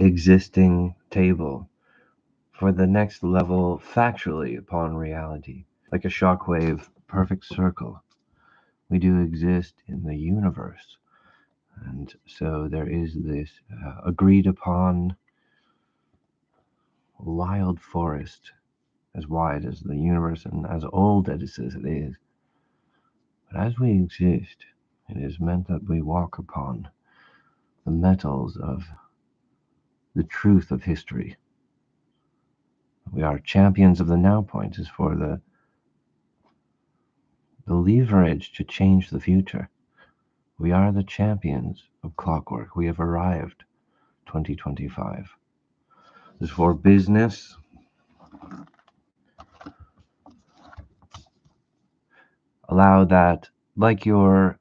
existing table for the next level factually upon reality, like a shockwave, perfect circle. We do exist in the universe. And so there is this agreed upon wild forest as wide as the universe and as old as it is. But as we exist, it is meant that we walk upon the metals of the truth of history. We are champions of the now point, is for the leverage to change the future. We are the champions of clockwork. We have arrived 2025. This is for business. Allow that, like you're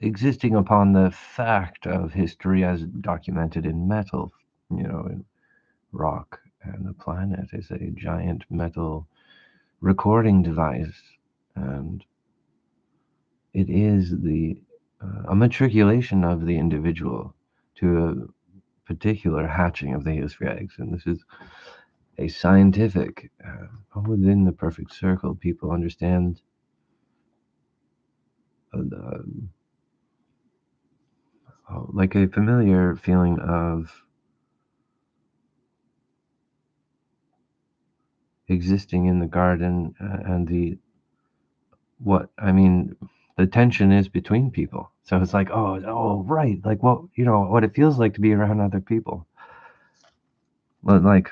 existing upon the fact of history as documented in metal, in rock, and the planet is a giant metal recording device, and it is a matriculation of the individual to a particular hatching of the history eggs, and this is a scientific. Within the perfect circle, people understand like a familiar feeling of existing in the garden, and the tension is between people. So it's like, oh, right, like what it feels like to be around other people. But like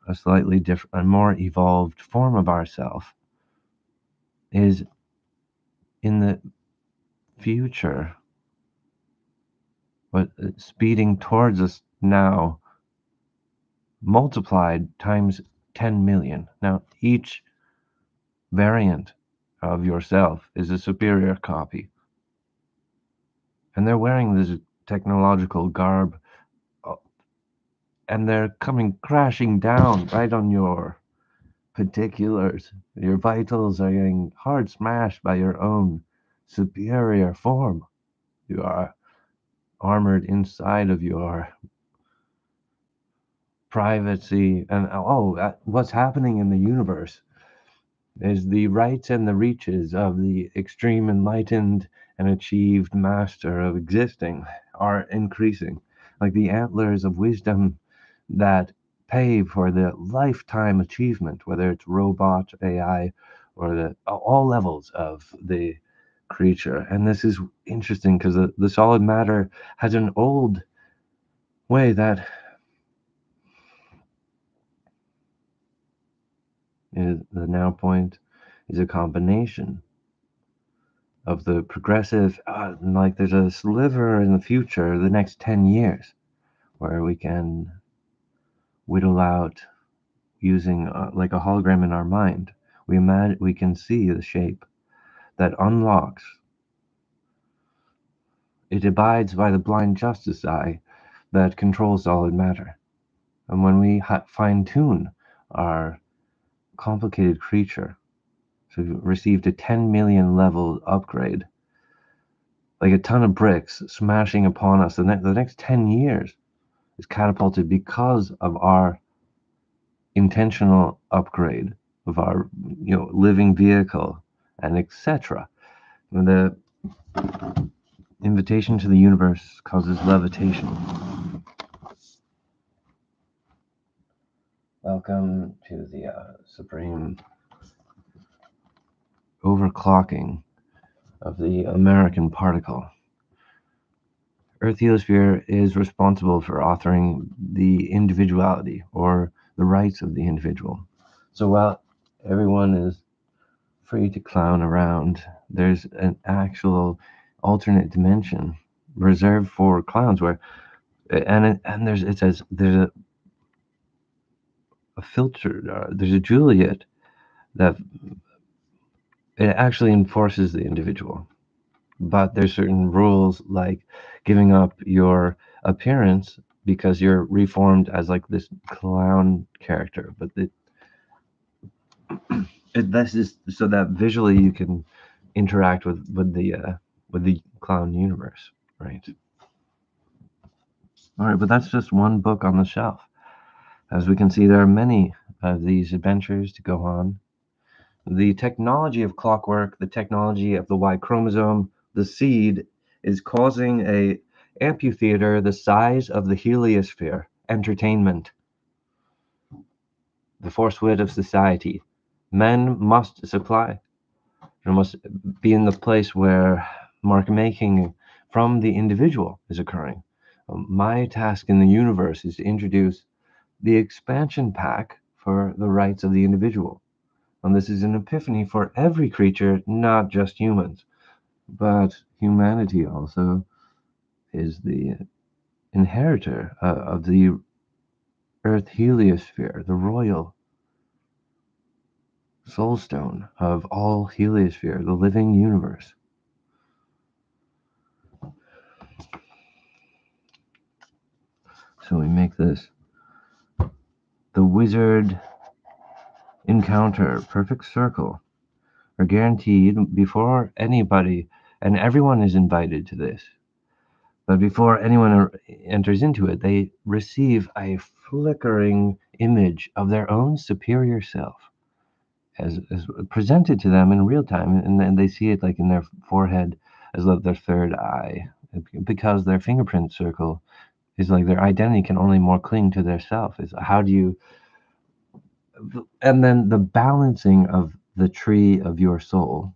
a slightly different, a more evolved form of ourself is in the future, but speeding towards us now, multiplied times 10 million. Now, each variant of yourself is a superior copy. And they're wearing this technological garb, and they're coming crashing down right on your particulars. Your vitals are getting hard smashed by your own superior form. You are armored inside of your privacy, and what's happening in the universe is the rights and the reaches of the extreme enlightened and achieved master of existing are increasing, like the antlers of wisdom that pay for the lifetime achievement, whether it's robot, AI, or all levels of the creature. And this is interesting because the solid matter has an old way that is the now point is a combination of the progressive, like there's a sliver in the future, the next 10 years, where we can whittle out using like a hologram in our mind. We can see the shape that unlocks. It abides by the blind justice eye that controls solid matter. And when we fine tune our complicated creature, so we received a 10 million level upgrade, like a ton of bricks smashing upon us. The next 10 years is catapulted because of our intentional upgrade of our living vehicle, and etc. The invitation to the universe causes levitation. Welcome to the supreme overclocking of the American particle. Earth Heliosphere is responsible for authoring the individuality or the rights of the individual. So while everyone is free to clown around, there's an actual alternate dimension reserved for clowns where it says there's a filter, there's a Juliet that it actually enforces the individual, but there's certain rules like giving up your appearance because you're reformed as like this clown character, but this is so that visually you can interact with the clown universe, right? All right, but that's just one book on the shelf. As we can see, there are many of these adventures to go on. The technology of clockwork, the technology of the Y chromosome, the seed is causing a amphitheater the size of the heliosphere. Entertainment, the force-wit of society. Men must supply. There must be in the place where mark making from the individual is occurring. My task in the universe is to introduce the expansion pack for the rights of the individual. And this is an epiphany for every creature, not just humans. But humanity also is the inheritor of the Earth heliosphere, the royal soulstone of all heliosphere, the living universe. So we make this the wizard encounter, perfect circle, are guaranteed before anybody, and everyone is invited to this. But before anyone enters into it, they receive a flickering image of their own superior self as presented to them in real time, and then they see it like in their forehead as like their third eye, because their fingerprint circle is like their identity can only more cling to their self. Is how do you, and then the balancing of the tree of your soul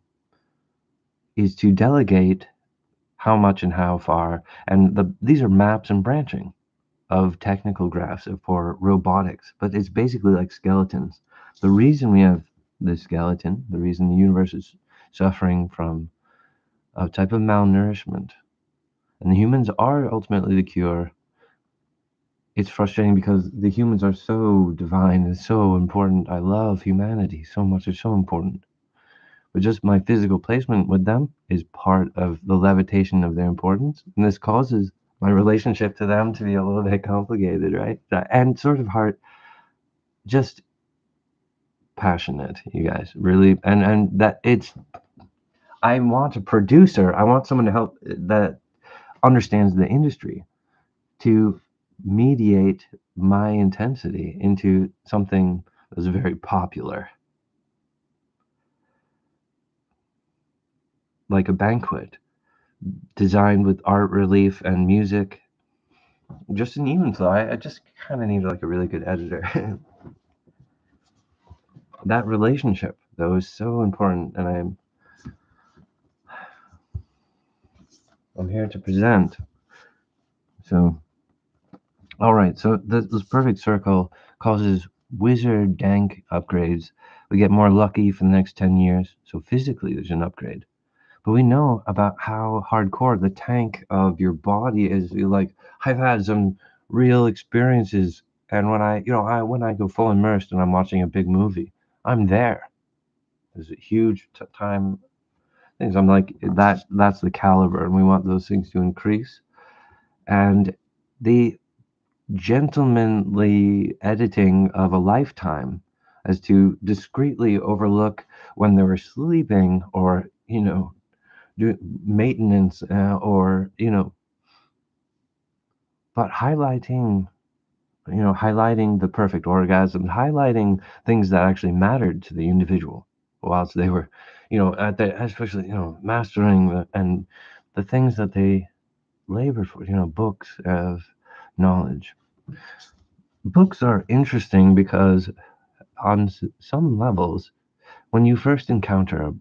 is to delegate how much and how far, and these are maps and branching of technical graphs for robotics, but it's basically like skeletons. The reason we have this skeleton, the reason the universe is suffering from a type of malnourishment, and the humans are ultimately the cure. It's frustrating because the humans are so divine and so important. I love humanity so much, it's so important. But just my physical placement with them is part of the levitation of their importance. And this causes my relationship to them to be a little bit complicated, right? And sort of hard, just passionate, you guys. Really, and that it's I want a producer, I want someone to help that understands the industry to mediate my intensity into something that's very popular, like a banquet designed with art relief and music, just an even flow. I just kind of need like a really good editor. That relationship though is so important, and I'm here to present. So, all right. So this perfect circle causes wizard dank upgrades. We get more lucky for the next 10 years. So physically, there's an upgrade. But we know about how hardcore the tank of your body is. Like I've had some real experiences, and when I go full immersed and I'm watching a big movie, I'm there. There's a huge time things. I'm like that. That's the caliber, and we want those things to increase. And the gentlemanly editing of a lifetime as to discreetly overlook when they were sleeping or do maintenance or but highlighting the perfect orgasm, highlighting things that actually mattered to the individual whilst they were at the especially mastering and the things that they labored for, books of knowledge. Books are interesting because on some levels, when you first encounter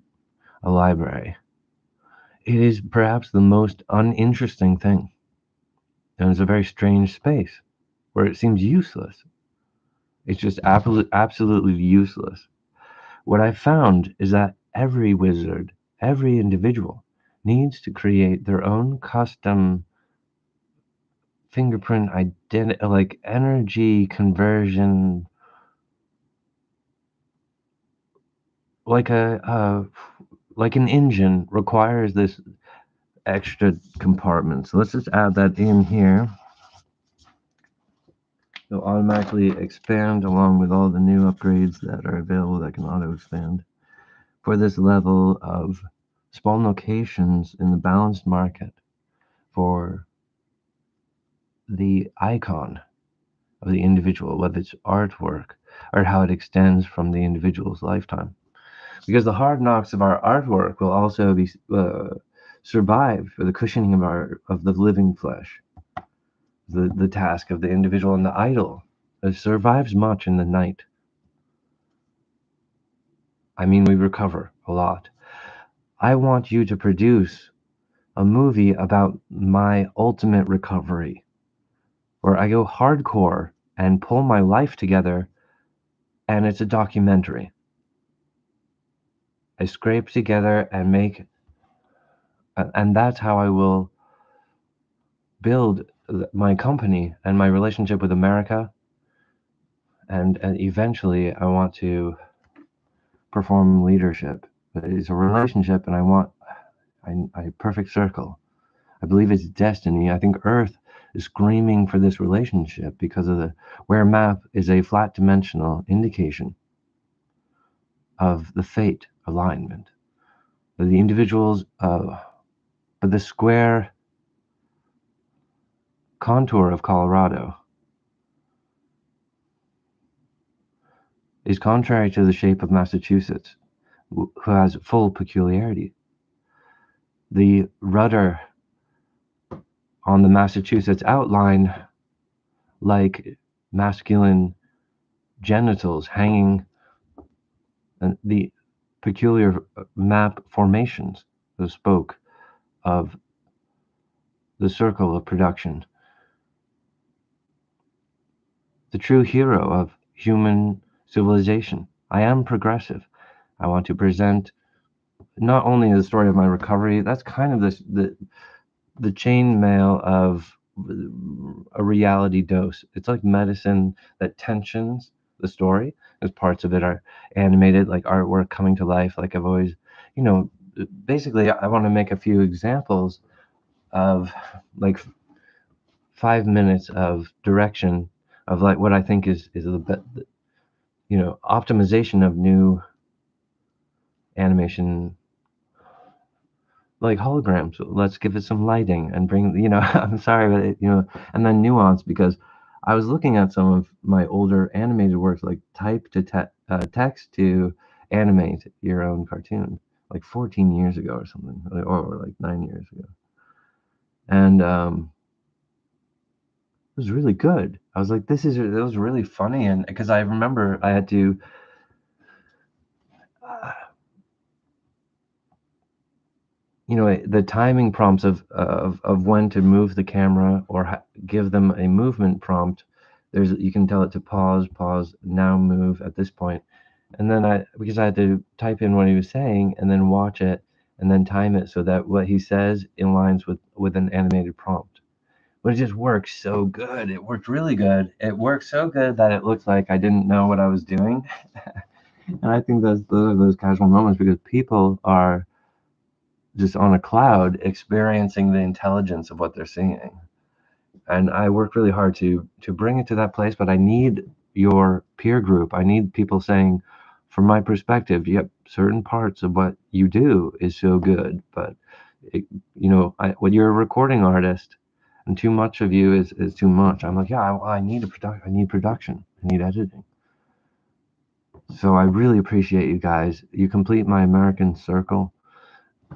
a library, it is perhaps the most uninteresting thing. And it's a very strange space where it seems useless. It's just absolutely useless. What I found is that every wizard, every individual, needs to create their own custom fingerprint identity, like energy conversion, like like an engine requires this extra compartment. So let's just add that in here. It'll automatically expand along with all the new upgrades that are available that can auto expand for this level of spawn locations in the balanced market for the icon of the individual, whether it's artwork or how it extends from the individual's lifetime. Because the hard knocks of our artwork will also be survive for the cushioning of the living flesh. The task of the individual and the idol survives much in the night. I mean, we recover a lot. I want you to produce a movie about my ultimate recovery, where I go hardcore and pull my life together, and it's a documentary. I scrape together and make, and that's how I will build my company and my relationship with America. And eventually, I want to perform leadership. But it's a relationship, and I want a perfect circle. I believe it's destiny. I think Earth is screaming for this relationship because of the where map is a flat dimensional indication of the fate alignment. But the individuals, but the square contour of Colorado is contrary to the shape of Massachusetts, who has full peculiarity. The rudder on the Massachusetts outline, like masculine genitals hanging, and the peculiar map formations that spoke of the circle of production. The true hero of human civilization. I am progressive. I want to present not only the story of my recovery, that's kind of the chain mail of a reality dose. It's like medicine that tensions the story, as parts of it are animated, like artwork coming to life. Like I've always, you know, basically, I want to make a few examples of like 5 minutes of direction of like what I think is optimization of new animation, like holograms. Let's give it some lighting and bring, I'm sorry, but and then nuance, because I was looking at some of my older animated works, like type to text to animate your own cartoon, like 14 years ago or something, or like 9 years ago. And it was really good. I was like, it was really funny. And because I remember I had to, uh, the timing prompts of when to move the camera or give them a movement prompt. You can tell it to pause, now move at this point. And then because I had to type in what he was saying and then watch it and then time it so that what he says aligns with an animated prompt. But it just works so good. It worked really good. It worked so good that it looked like I didn't know what I was doing. And I think those casual moments, because people are just on a cloud experiencing the intelligence of what they're seeing. And I work really hard to bring it to that place, but I need your peer group. I need people saying, from my perspective, yep, certain parts of what you do is so good, but when you're a recording artist and too much of you is too much. I'm like, yeah, I need I need production. I need editing. So I really appreciate you guys. You complete my American circle.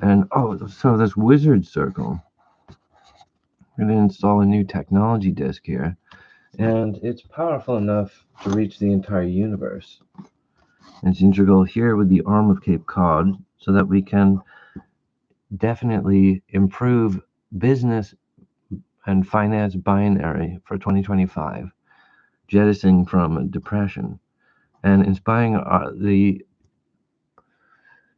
And so this wizard circle, we're going to install a new technology disk here, and it's powerful enough to reach the entire universe. And it's integral here with the arm of Cape Cod, so that we can definitely improve business and finance binary for 2025, jettisoning from depression and inspiring the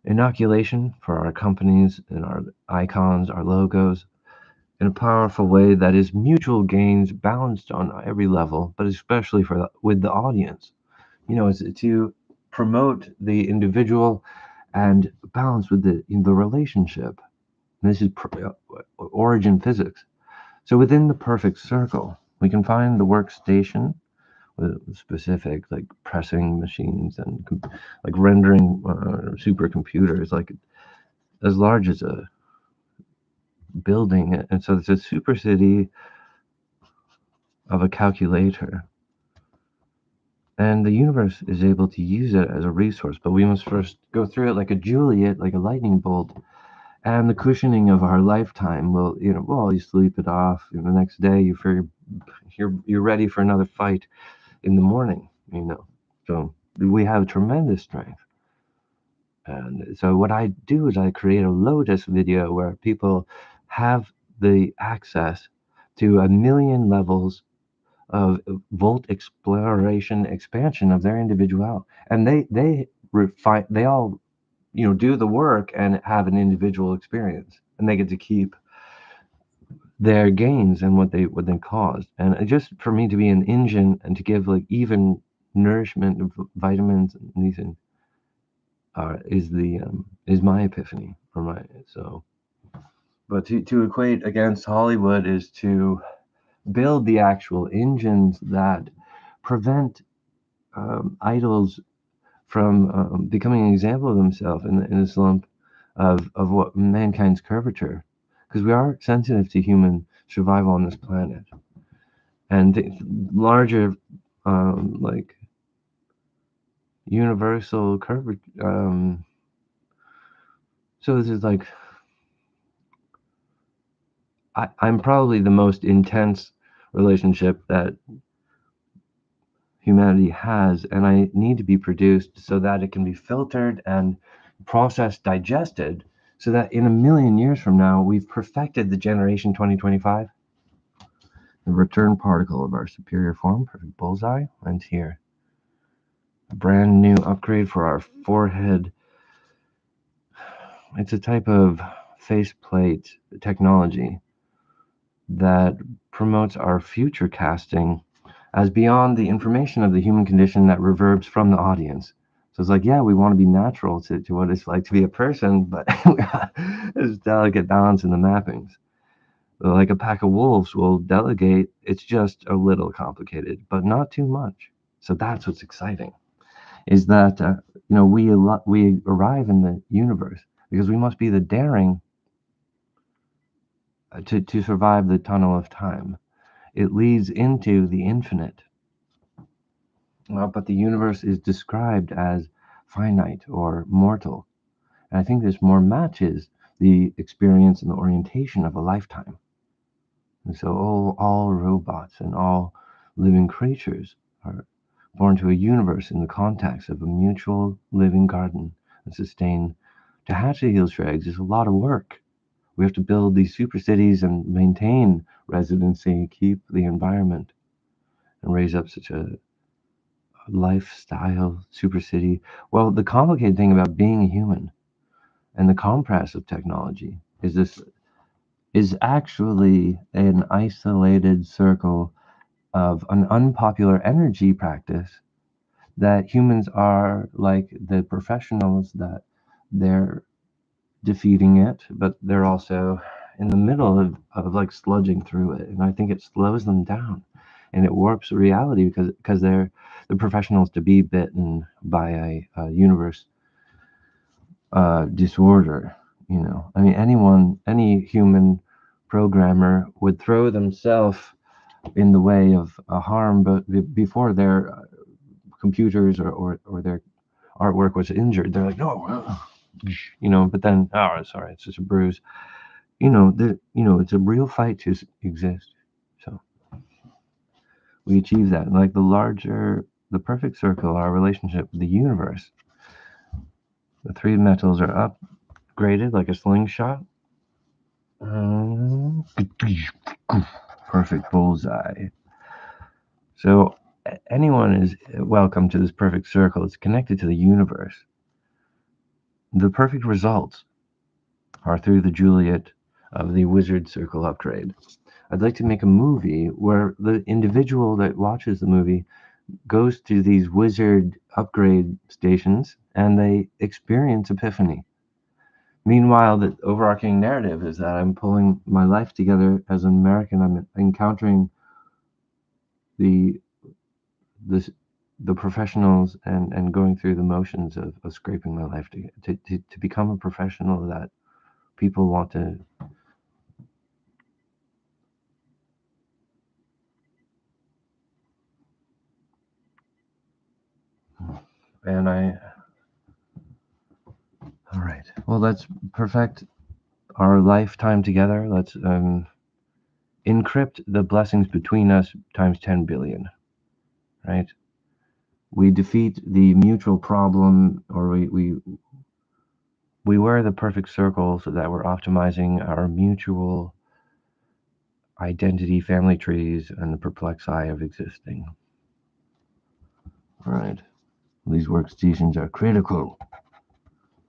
inoculation for our companies and our icons, our logos, in a powerful way that is mutual gains balanced on every level, but especially with the audience. It's to promote the individual and balance with the relationship. And this is origin physics. So within the perfect circle, we can find the workstation with specific like pressing machines and like rendering supercomputers, like as large as a building. And so it's a super city of a calculator. And the universe is able to use it as a resource, but we must first go through it like a Juliet, like a lightning bolt. And the cushioning of our lifetime will, well, you sleep it off. The next day, you're ready for another fight in the morning. So we have tremendous strength. And so what I do is I create a Lotus video where people have the access to a million levels of volt exploration expansion of their individuality, and they refine, they all do the work and have an individual experience, and they get to keep their gains and what they caused. And just for me to be an engine and to give like even nourishment of vitamins and these things is my epiphany for my so. But to equate against Hollywood is to build the actual engines that prevent idols from becoming an example of themselves in the slump of what mankind's curvature, because we are sensitive to human survival on this planet, and the larger like universal curvature. So this is like I'm probably the most intense relationship that humanity has, and I need to be produced so that it can be filtered and processed, digested, so that in a million years from now, we've perfected the generation 2025. The return particle of our superior form, perfect bullseye, and here. A brand new upgrade for our forehead. It's a type of faceplate technology that promotes our future casting as beyond the information of the human condition that reverbs from the audience. So it's like, yeah, we want to be natural to what it's like to be a person, but there's delicate balance in the mappings. Like a pack of wolves will delegate, it's just a little complicated, but not too much. So that's what's exciting, is that we arrive in the universe because we must be the daring to survive the tunnel of time. It leads into the infinite. But the universe is described as finite or mortal. And I think this more matches the experience and the orientation of a lifetime. And so all robots and all living creatures are born to a universe in the context of a mutual living garden and sustain. To hatch the Hillshire eggs is a lot of work. We have to build these super cities and maintain residency, keep the environment, and raise up such a lifestyle super city. Well, the complicated thing about being a human and the compress of technology is this is actually an isolated circle of an unpopular energy practice that humans are like the professionals that they're defeating it, but they're also in the middle of like sludging through it. And I think it slows them down and it warps reality because they're the professionals to be bitten by a universe disorder. I mean, any human programmer would throw themselves in the way of a harm, but before their computers or their artwork was injured, they're like, no, but then, oh, sorry, it's just a bruise. It's a real fight to exist. So we achieve that. Like the perfect circle, our relationship with the universe. The three metals are upgraded like a slingshot. Perfect bullseye. So anyone is welcome to this perfect circle. It's connected to the universe. The perfect results are through the Juliet of the Wizard Circle upgrade. I'd like to make a movie where the individual that watches the movie goes to these wizard upgrade stations and they experience epiphany. Meanwhile, the overarching narrative is that I'm pulling my life together as an American. I'm encountering the the, the professionals and going through the motions of scraping my life to become a professional that people want to And all right. Well, let's perfect our lifetime together. Let's encrypt the blessings between us times 10 billion, right? We defeat the mutual problem, or we wear the perfect circle so that we're optimizing our mutual identity family trees and the perplexed eye of existing. All right. These workstations are critical.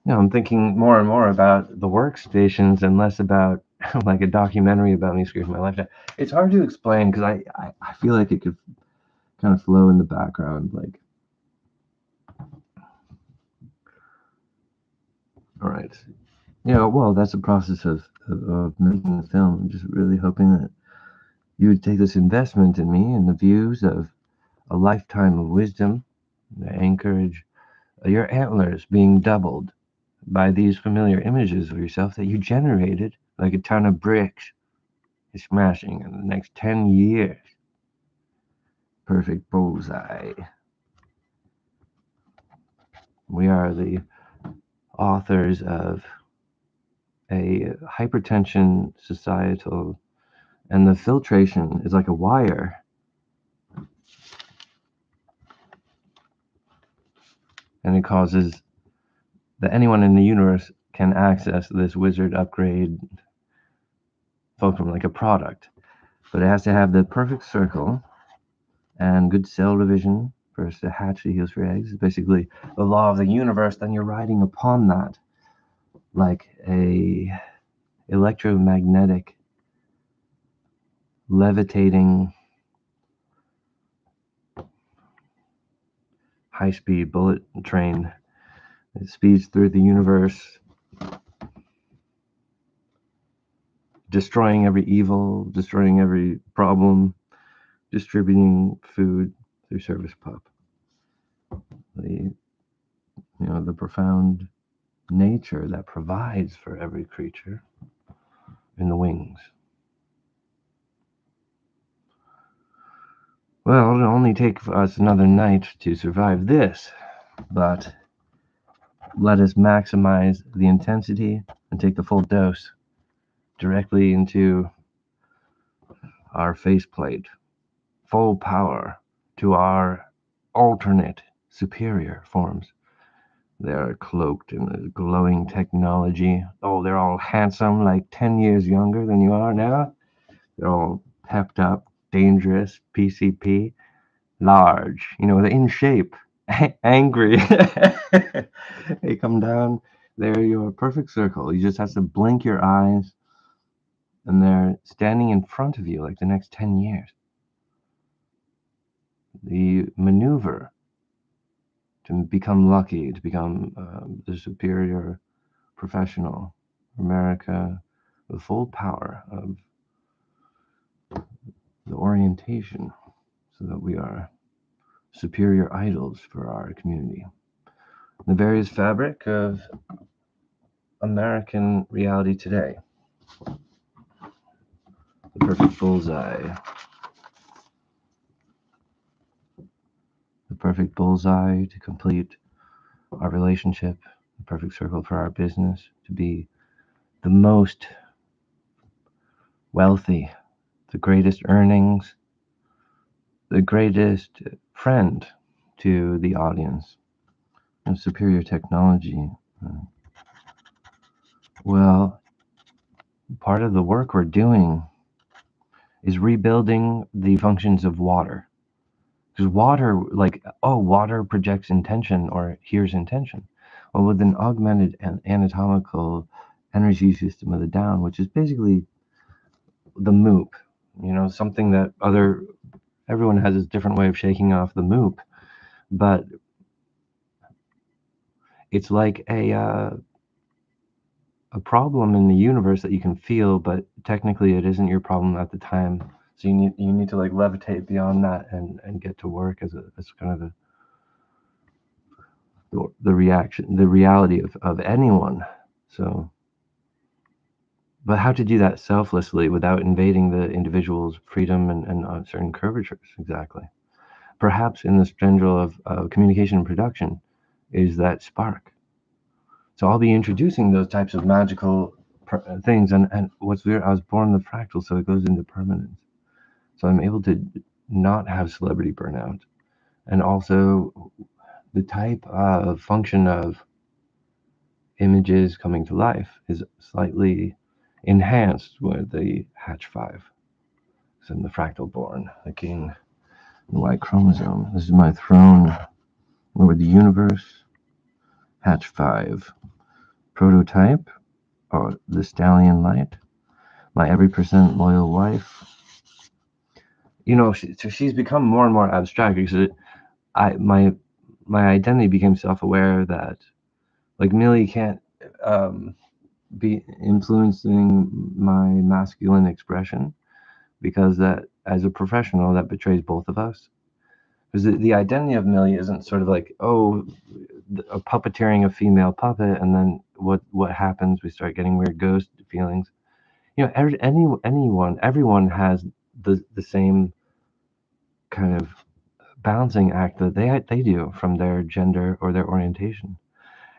I'm thinking more and more about the workstations and less about like a documentary about me screwing my life down. It's hard to explain because I feel like it could kind of flow in the background. Like, all right. Well, that's the process of making the film. I'm just really hoping that you would take this investment in me and the views of a lifetime of wisdom, the anchorage, your antlers being doubled by these familiar images of yourself that you generated like a ton of bricks is smashing in the next 10 years. Perfect bullseye. We are the authors of a hypertension societal, and the filtration is like a wire, and it causes that anyone in the universe can access this wizard upgrade fulcrum like a product. But it has to have the perfect circle and good cell division for us to hatch the heels for eggs. It's basically the law of the universe. Then you're riding upon that like a electromagnetic levitating high-speed bullet train that speeds through the universe, destroying every evil, destroying every problem, distributing food through service pop. The profound nature that provides for every creature in the wings. Well, it'll only take us another night to survive this, but let us maximize the intensity and take the full dose directly into our faceplate. Full power to our alternate superior forms. They are cloaked in a glowing technology. Oh, they're all handsome, like 10 years younger than you are now. They're all pepped up, dangerous, PCP, large, they're in shape, angry. They come down, they're your perfect circle. You just have to blink your eyes, and they're standing in front of you like the next 10 years. The maneuver to become lucky, to become the superior professional, America, the full power of the orientation, so that we are superior idols for our community. The various fabric of American reality today. The perfect bullseye. The perfect bullseye to complete our relationship. The perfect circle for our business. To be the most wealthy, the greatest earnings, the greatest friend to the audience, and superior technology. Well, part of the work we're doing is rebuilding the functions of water. Because water, water projects intention or hears intention. Well, with an augmented and anatomical energy system of the down, which is basically the moop, something that everyone has a different way of shaking off the moop, but it's like a problem in the universe that you can feel, but technically it isn't your problem at the time. So you need to like levitate beyond that and get to work as kind of the reaction, the reality of anyone. So, but how to do that selflessly without invading the individual's freedom and certain curvatures, exactly. Perhaps in the strangel of communication and production, is that spark. So I'll be introducing those types of magical things. And what's weird, I was born in the fractal, so it goes into permanence. So I'm able to not have celebrity burnout. And also the type of function of images coming to life is slightly enhanced with the Hatch 5. So I'm the fractal born, the king, the Y chromosome. This is my throne over the universe. Hatch 5. Prototype, or the stallion light. My every percent loyal wife. So she's become more and more abstract because I my identity became self-aware that like Millie can't um, be influencing my masculine expression because that as a professional that betrays both of us. Because the identity of Millie isn't sort of like, oh, a puppeteering a female puppet, and then what happens? We start getting weird ghost feelings. Everyone has the same kind of balancing act that they do from their gender or their orientation.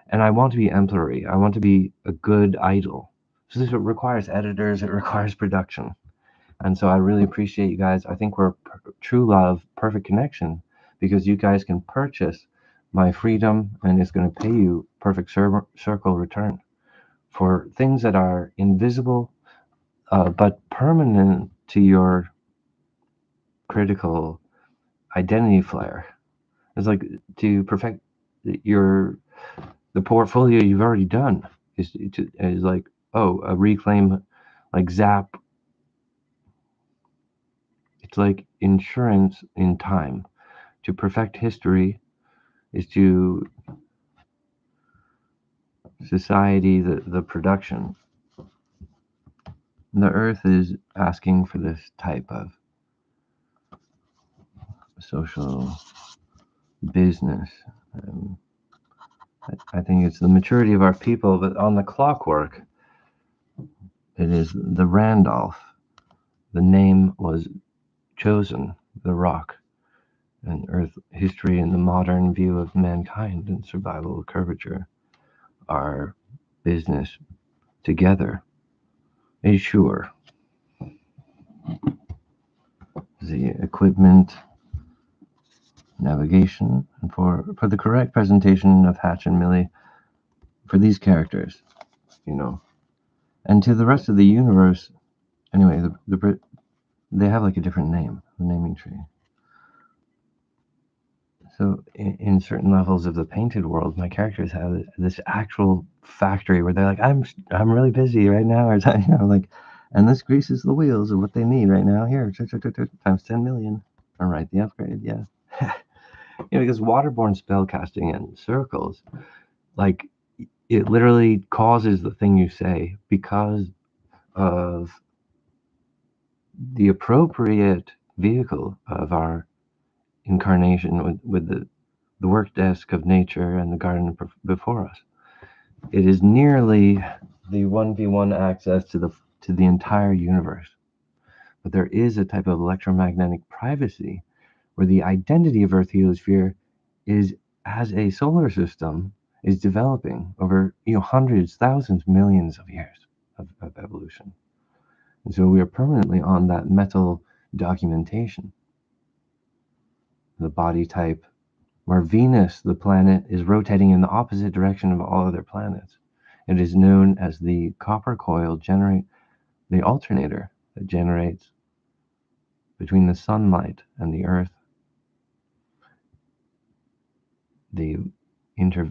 And I want to be exemplary. I want to be a good idol. So this requires editors. It requires production. And so I really appreciate you guys. I think we're true love, perfect connection, because you guys can purchase my freedom, and it's going to pay you perfect circle return for things that are invisible but permanent to your critical identity flare. It's like to perfect your the portfolio you've already done is like, oh, a reclaim, like zap. It's like insurance in time. To perfect history is to society the production. The earth is asking for this type of social business. Um, I think it's the maturity of our people, but on the clockwork, it is the Randolph. The name was chosen, the rock, and earth history and the modern view of mankind and survival curvature are business together. A sure. The equipment, navigation, and for the correct presentation of Hatch and Millie for these characters, you know. And to the rest of the universe, anyway, they have like a different name, the naming tree. So in certain levels of the painted world, my characters have this actual factory where they're like, I'm really busy right now, or like, and this greases the wheels of what they need right now. Here, times 10 million. All right, the upgrade, yeah. Because waterborne spellcasting and circles, like it literally causes the thing you say because of the appropriate vehicle of our incarnation with the work desk of nature and the garden before us. It is nearly the 1v1 access to the entire universe. But there is a type of electromagnetic privacy where the identity of Earth heliosphere is as a solar system is developing over hundreds, thousands, millions of years of evolution. And so we are permanently on that metal documentation. The body type, where Venus, the planet, is rotating in the opposite direction of all other planets. It is known as the copper coil the alternator that generates between the sunlight and the earth, the inter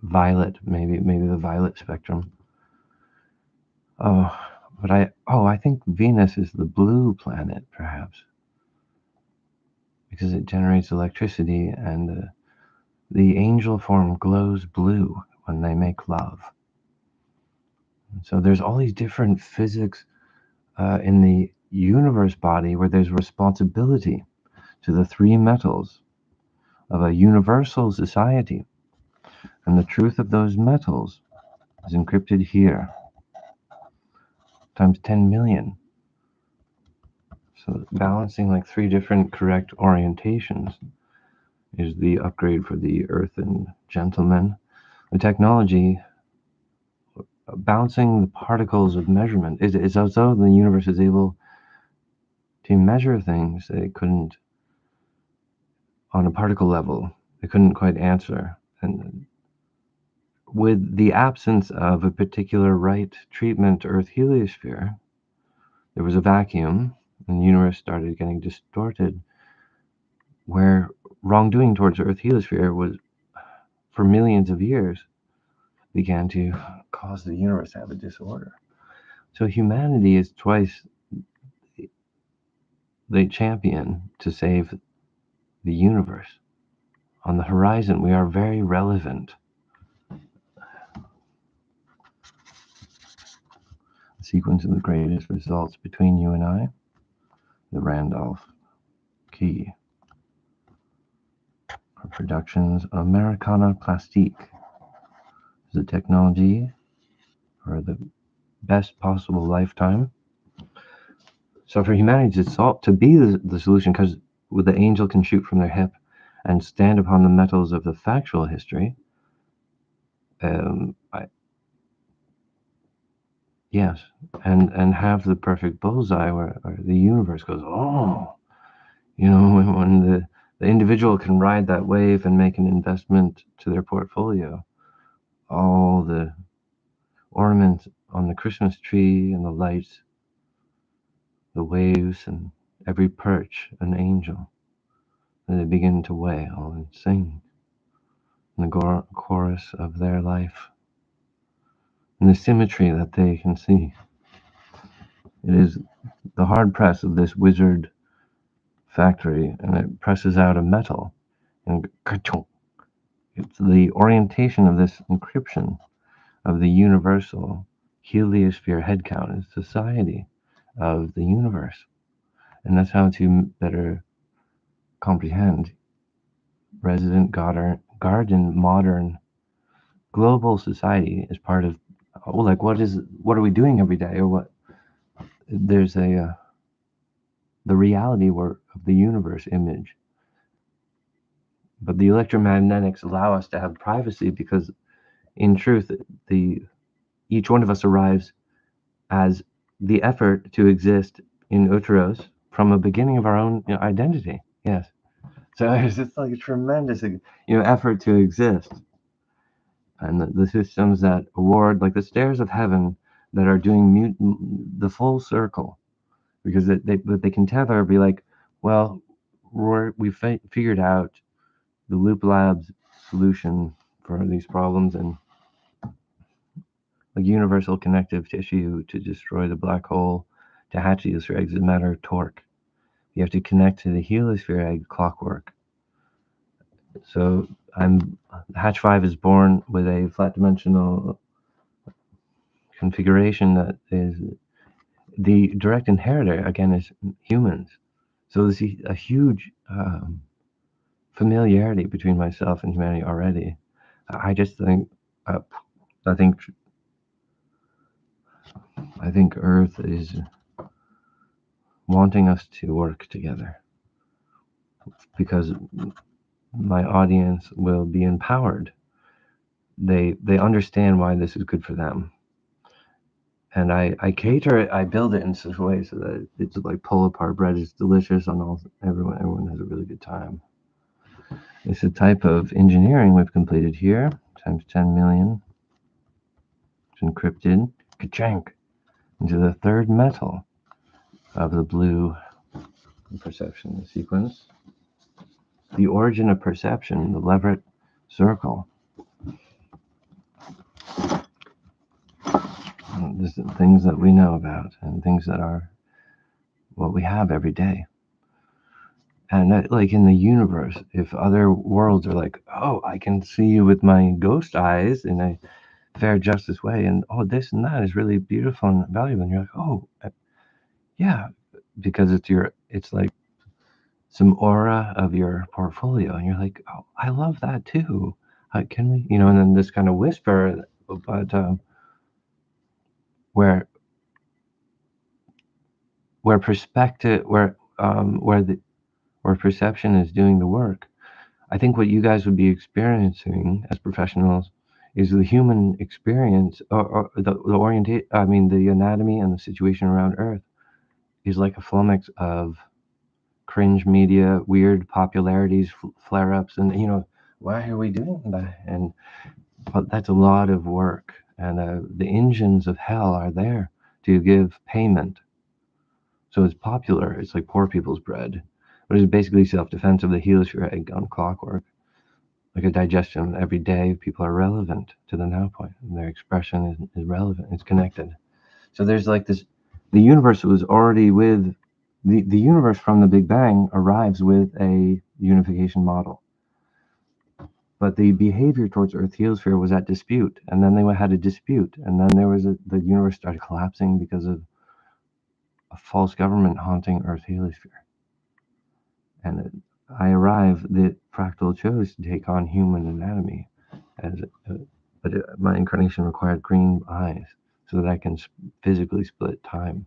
violet, maybe the violet spectrum. Oh, but I think Venus is the blue planet, perhaps, because it generates electricity, and the angel form glows blue when they make love. So there's all these different physics in the universe body where there's responsibility to the three metals of a universal society. And the truth of those metals is encrypted here, times 10 million. So balancing like three different correct orientations is the upgrade for the Earth and gentlemen. The technology bouncing the particles of measurement. It's as though the universe is able to measure things that it couldn't on a particle level. It couldn't quite answer. And with the absence of a particular right treatment Earth heliosphere, there was a vacuum, and the universe started getting distorted, where wrongdoing towards Earth heliosphere was, for millions of years, began to cause the universe to have a disorder. So humanity is twice the champion to save the universe. On the horizon, we are very relevant. The sequence of the greatest results between you and I, the Randolph key. Our productions Americana Plastique is a technology for the best possible lifetime. So for humanity to be the solution, because the angel can shoot from their hip and stand upon the metals of the factual history. I, yes, and have the perfect bullseye where the universe goes, oh, when the individual can ride that wave and make an investment to their portfolio. All the ornaments on the Christmas tree and the lights, the waves, and every perch an angel. And they begin to wail and sing in the chorus of their life, and the symmetry that they can see. It is the hard press of this wizard factory, and it presses out a metal, and it's the orientation of this encryption of the universal heliosphere head count and society of the universe. And that's how to better comprehend resident garden modern global society as part of, like, what are we doing every day, or what there's the reality of the universe image. But the electromagnetics allow us to have privacy, because in truth each one of us arrives as the effort to exist in uteros from a beginning of our own identity. Yes. So it's like a tremendous effort to exist. And the systems that award, like the stairs of heaven, that are doing the full circle, because they can tether, be like, well, we figured out the Loop Labs solution for these problems, and like universal connective tissue to destroy the black hole, to hatch the Easter eggs, is a matter of torque. You have to connect to the heliosphere egg clockwork. So Hatch 5 is born with a flat dimensional configuration that is the direct inheritor, again, is humans. So there's a huge familiarity between myself and humanity already. I just think, I think Earth is wanting us to work together, because my audience will be empowered. They understand why this is good for them, and I cater it. I build it in such a way so that it's like pull apart bread. It's delicious on everyone has a really good time. It's a type of engineering we've completed here, times 10 million. It's encrypted, ka-chank, into the third metal of the blue perception sequence. The origin of perception, the Leverett circle. This is things that we know about, and things that are what we have every day. And that, like in the universe, if other worlds are like, oh, I can see you with my ghost eyes in a fair justice way, and oh, this and that is really beautiful and valuable, and you're like, oh, yeah, because it's like some aura of your portfolio, and you're like, oh, I love that too. Can we, and then this kind of whisper, but where perspective, where perception is doing the work. I think what you guys would be experiencing as professionals is the human experience, or the orientate. I mean, the anatomy and the situation around Earth is like a flummox of cringe media, weird popularities, flare-ups, and why are we doing that? And but that's a lot of work, and the engines of hell are there to give payment. So it's popular. It's like poor people's bread, but it's basically self-defense of the heliosphere egg on clockwork, like a digestion. Every day, people are relevant to the now point, and their expression is relevant. It's connected. So there's like this. The universe was already with the universe from the Big Bang arrives with a unification model. But the behavior towards Earth's heliosphere was at dispute, and then they had a dispute, and then the universe started collapsing because of a false government haunting Earth's heliosphere. And I arrive that Fractal chose to take on human anatomy, but my incarnation required green eyes so that I can physically split time.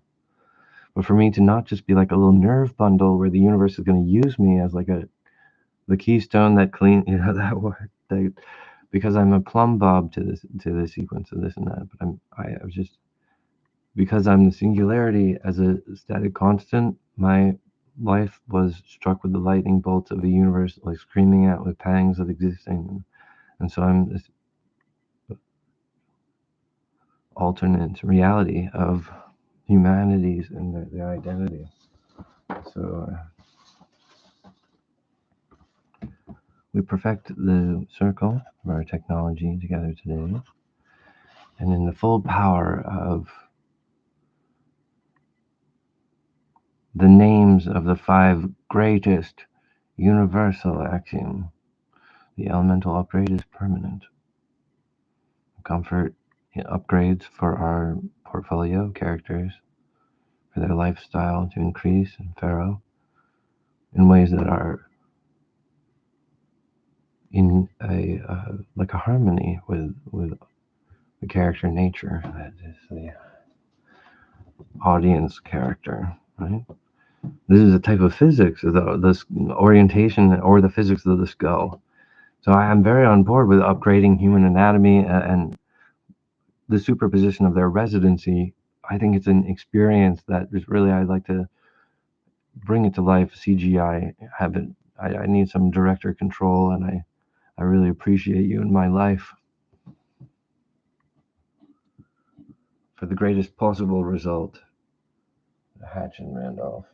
But for me to not just be like a little nerve bundle where the universe is going to use me as like the keystone that that word, because I'm a plumb bob to the sequence of this and that. But I was just, because I'm the singularity as a static constant. My life was struck with the lightning bolts of the universe, like screaming out with pangs of existing, and so I'm this alternate reality of humanities and their identity. So we perfect the circle of our technology together today, and in the full power of the names of the 5 greatest universal axiom, the elemental upgrade is permanent. Comfort upgrades for our portfolio characters, for their lifestyle to increase and farrow in ways that are in a like a harmony with the character nature that is the audience character, right? This is a type of physics, this orientation or the physics of the skull. So I am very on board with upgrading human anatomy and the superposition of their residency. I think it's an experience that is really, I'd like to bring it to life. CGI, I need some director control, and I really appreciate you in my life for the greatest possible result. Hatch and Randolph,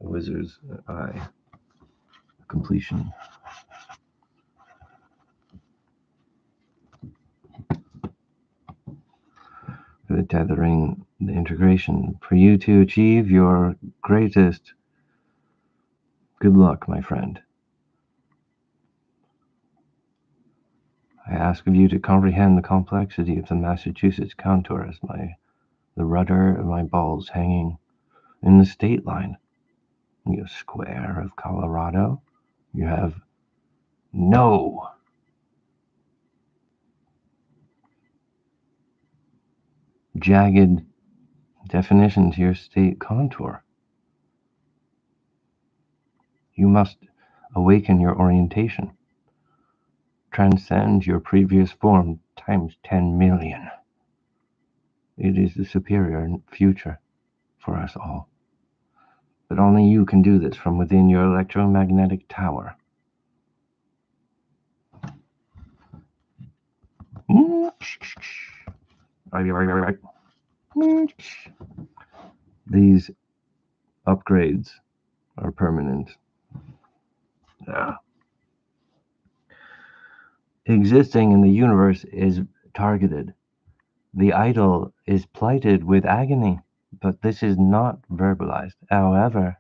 the Wizard's Eye, completion. For the tethering, the integration, for you to achieve your greatest. Good luck, my friend. I ask of you to comprehend the complexity of the Massachusetts contour as the rudder of my balls hanging in the state line. You square of Colorado, you have no jagged definition to your state contour. You must awaken your orientation, transcend your previous form times 10 million. It is the superior future for us all. But only you can do this from within your electromagnetic tower. These upgrades are permanent. Existing in the universe is targeted. The idol is plighted with agony, but this is not verbalized. However,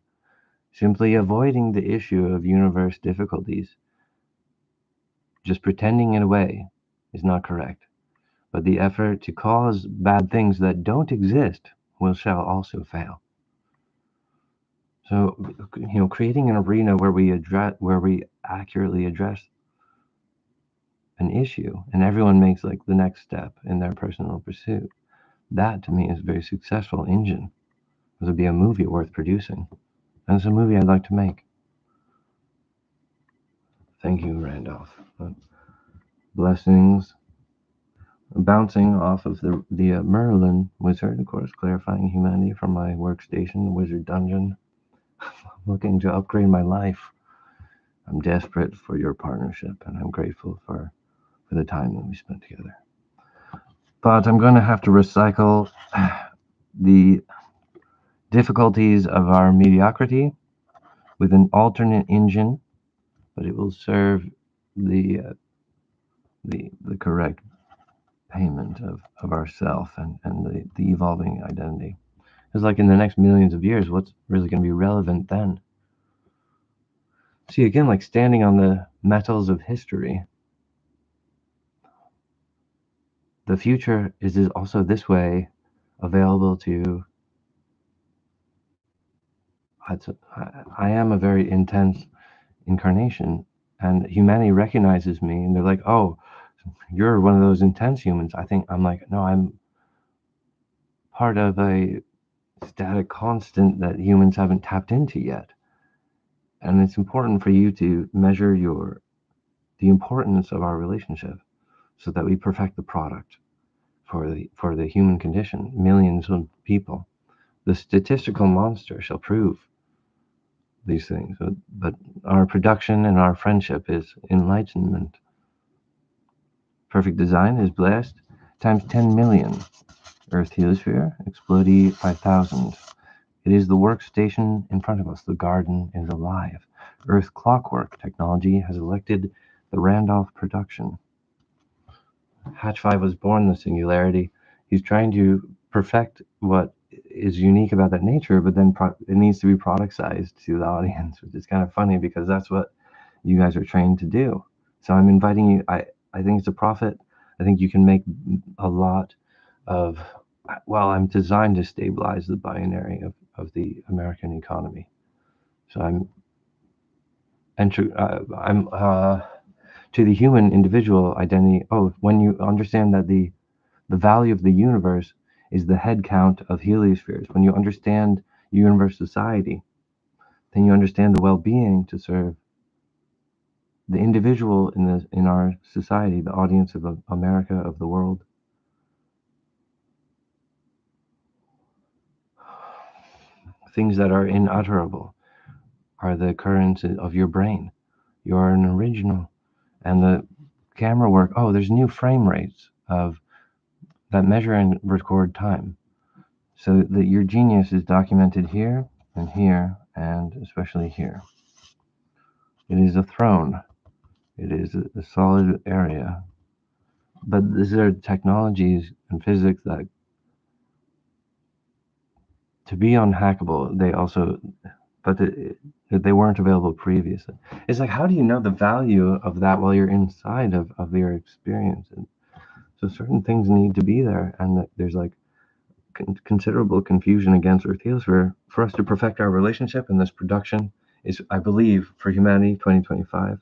simply avoiding the issue of universe difficulties, just pretending it away, is not correct. But the effort to cause bad things that don't exist shall also fail. So, creating an arena where we accurately address an issue, and everyone makes like the next step in their personal pursuit. That to me is a very successful engine. It would be a movie worth producing, and it's a movie I'd like to make. Thank you, Randolph. Blessings bouncing off of the Merlin wizard, of course, clarifying humanity from my workstation, the wizard dungeon. Looking to upgrade my life. I'm desperate for your partnership, and I'm grateful for the time that we spent together. But I'm going to have to recycle the difficulties of our mediocrity with an alternate engine, but it will serve the the correct payment of ourself and the evolving identity. Because like in the next millions of years, what's really going to be relevant then? See, again, like standing on the metals of history, the future is also this way available to. I am a very intense incarnation, and humanity recognizes me, and they're like, "Oh, you're one of those intense humans." I think I'm like, no, I'm part of a static constant that humans haven't tapped into yet, and it's important for you to measure the importance of our relationship, so that we perfect the product for the human condition, millions of people. The statistical monster shall prove these things, but our production and our friendship is enlightenment. Perfect design is blessed times 10 million. Earth heliosphere, explodey 5,000. It is the workstation in front of us. The garden is alive. Earth clockwork technology has elected the Randolph production. Hatch 5 was born in the singularity. He's trying to perfect what is unique about that nature, but then it needs to be productized to the audience, which is kind of funny because that's what you guys are trained to do. So I'm inviting you. I think it's a profit. I think you can make a lot of. Well, I'm designed to stabilize the binary of the American economy. So I'm to the human individual identity. Oh, when you understand that the value of the universe is the head count of heliospheres. When you understand universe society, then you understand the well-being to serve the individual in our society, the audience of America, of the world. Things that are inutterable are the currents of your brain. You're an original. And the camera work, oh, there's new frame rates of that measure and record time. So that your genius is documented here and especially here. It is a throne. It is a solid area. But these are technologies and physics that, to be unhackable, they weren't available previously. It's like, how do you know the value of that while you're inside of your experience? And so certain things need to be there, and that there's like considerable confusion against Earth Heals for us to perfect our relationship, and this production is, I believe, for humanity 2025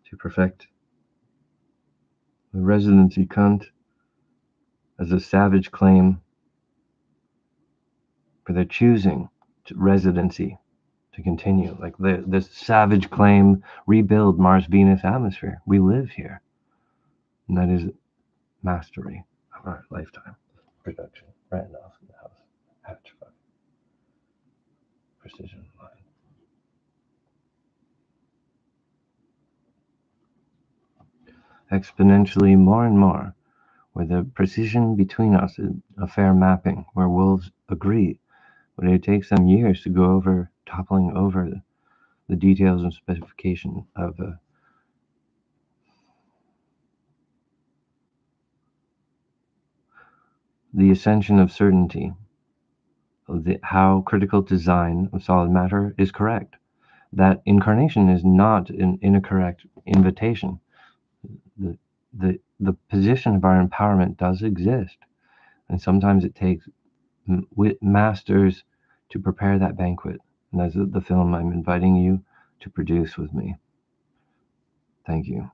to perfect the residency cunt as a savage claim for their choosing residency to continue. Like this savage claim, rebuild Mars Venus atmosphere. We live here. And that is mastery of our lifetime. Production. Randolph in the house. Hatch 5. Precision line. Exponentially more and more, where the precision between us is a fair mapping, where wolves agree, but it takes them years to go over, toppling over the details and specification of the ascension of certainty, of how critical design of solid matter is correct. That incarnation is not an incorrect invitation. The, the position of our empowerment does exist, and sometimes it takes masters to prepare that banquet. And that's the film I'm inviting you to produce with me. Thank you.